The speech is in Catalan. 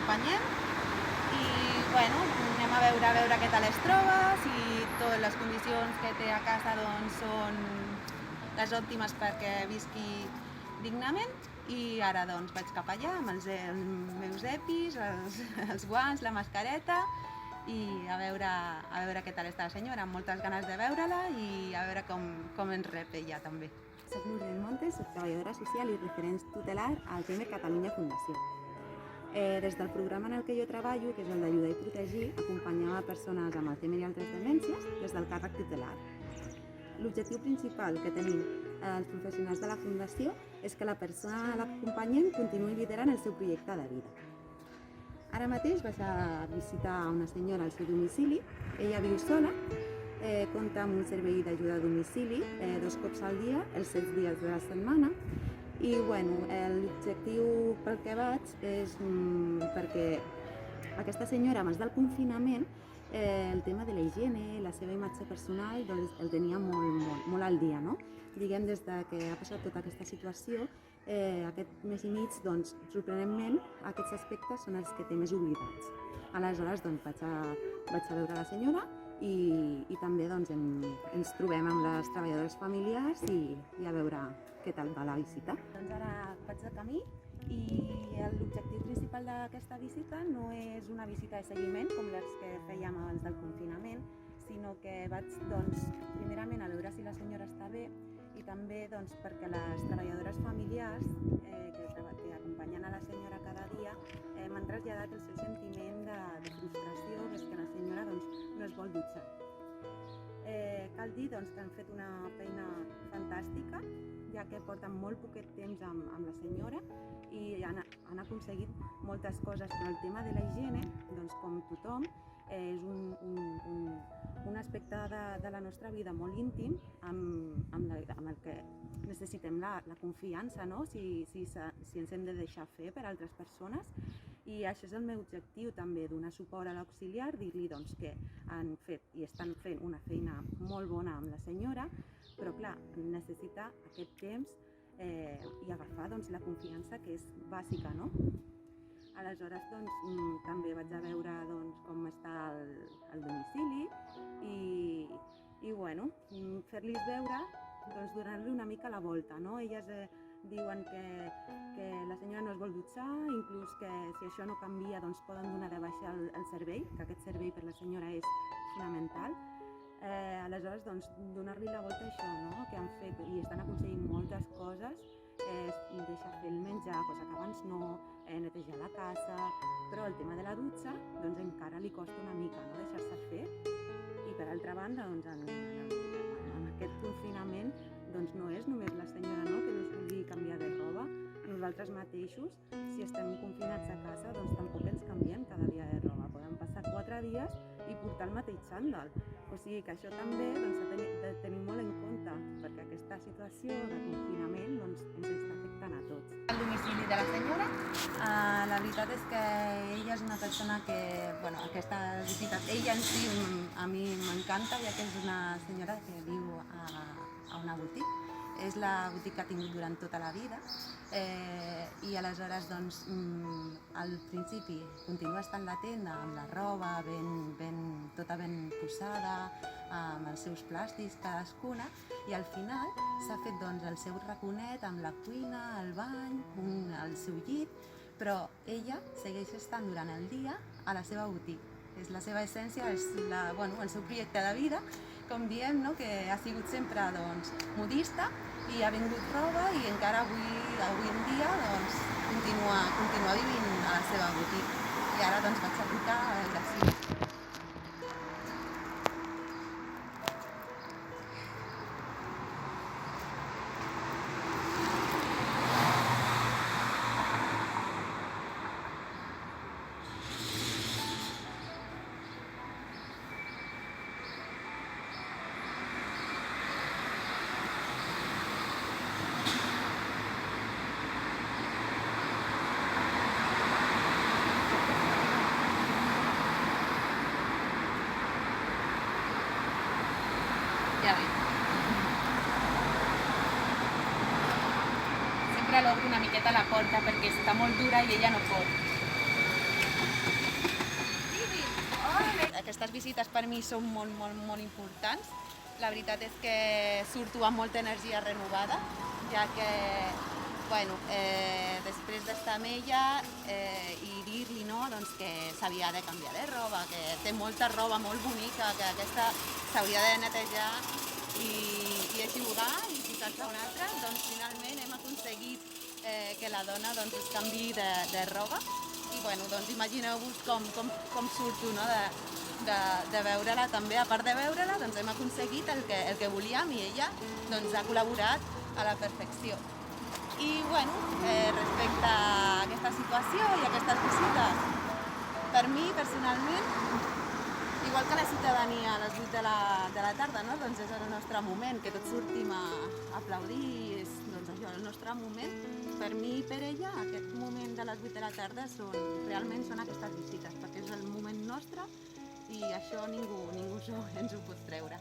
l'acompanyem i bueno, anem a veure què tal es troba, si totes les condicions que té a casa doncs, són les òptimes perquè visqui dignament. I ara doncs vaig cap allà amb els meus EPIs, els guants, la mascareta i a veure què tal està la senyora, amb moltes ganes de veure-la i a veure com ens rep ella també. Soc Núria Montes, soc treballadora social i referent tutelar a Alzheimer Catalunya Fundació. Des del programa en el que jo treballo, que és el d'Ajudar i Protegir, acompanyava persones amb Alzheimer i altres demències des del càrrec tutelar. L'objectiu principal que tenim els professionals de la Fundació és que la persona a l'acompanyem continuï liderant el seu projecte de vida. Ara mateix vaig a visitar una senyora al seu domicili. Ella viu sola, compta amb un servei d'ajuda a domicili 2 cops al dia, els 7 dies de la setmana. I l'objectiu pel que vaig és perquè aquesta senyora, abans del confinament, el tema de la higiene, la seva imatge personal, doncs, el tenia molt al dia, no? Diguem, des que ha passat tota aquesta situació, aquest mes i mig, doncs, sorprenentment, aquests aspectes són els que té més oblidats. Aleshores, doncs, vaig a veure la senyora i també doncs, ens trobem amb les treballadores familiars i a veure què tal va la visita. Doncs ara vaig de camí i l'objectiu principal d'aquesta visita no és una visita de seguiment com les que fèiem abans del confinament, sinó que vaig primerament a veure si la senyora està bé i també perquè les treballadores familiars que acompanyen a la senyora cada dia m'han traslladat el seu sentiment de frustració des que la senyora no es vol dutxar. Cal dir que han fet una feina fantàstica, ja que porten molt poquet temps amb la senyora i han aconseguit moltes coses, però el tema de la higiene, com tothom, és un aspecte de la nostra vida molt íntim amb el que necessitem la confiança, no? Si ens hem de deixar fer per altres persones. I això és el meu objectiu també, donar suport a l'auxiliar, dir-li que han fet i estan fent una feina molt bona amb la senyora, però clar, necessita aquest temps i agafar la confiança que és bàsica, no? Aleshores també vaig a veure com està el domicili i bueno, fer-los veure, donar-li una mica la volta, no? Elles diuen que la senyora no es vol dutxar, inclús que si això no canvia poden donar de baixa el servei, que aquest servei per la senyora és fonamental. Aleshores, donar-li la volta a això, no? Que han fet i estan aconseguint moltes coses, deixar fer el menjar, cosa que abans no, netejar la casa, però el tema de la dutxa encara li costa una mica, no? Deixar-se fer. I per altra banda, en aquest confinament no és només la senyora que no es vulgui canviar de roba. Nosaltres mateixos, si estem confinats a casa, tampoc ens canviem cada dia de roba. Podem passar 4 dies i portar el mateix xandall. O sigui que això també s'ha de tenir molt en compte, perquè aquesta situació de confinament ens està afectant a tots. El domicili de la senyora, la veritat és que ella és una persona que, aquesta visita, ella en si a mi m'encanta, ja que és una senyora que viu a una botiga. És la botiga que ha tingut durant tota la vida i aleshores al principi continua estant la tenda amb la roba tota ben posada, amb els seus plàstics cadascuna, i al final s'ha fet el seu raconet amb la cuina, el bany, el seu llit, però ella segueix estant durant el dia a la seva botiga. És la seva essència, és el seu projecte de vida, com diem, que ha sigut sempre modista i ha vengut roba i encara avui en dia continua vivint a la seva botiga. I ara vaig a trucar a veure si... Ja ve. Sempre l'obro una miqueta la porta perquè està molt dura i ella no pot. aquestes visites per mi són molt, molt, molt importants. La veritat és que surto amb molta energia renovada, ja que després d'estar amb ella i dir-li doncs, que s'havia de canviar de roba, que té molta roba molt bonica, que aquesta s'hauria de netejar i eixugar i posar-se una altra, doncs finalment hem aconseguit que la dona es canviï de roba i doncs imagineu-vos com surto, no? de veure-la també. A part de veure-la, doncs hem aconseguit el que volíem i ella ha col·laborat a la perfecció. I respecte a aquesta situació i a aquestes visites, per mi personalment, igual que la ciutadania a les 8 de la tarda, no? Doncs és el nostre moment, que tots sortim a aplaudir, és això, el nostre moment. Per mi i per ella, aquest moment de les 8 de la tarda realment són aquestes visites, perquè és el moment nostre i això ningú ens ho pot treure.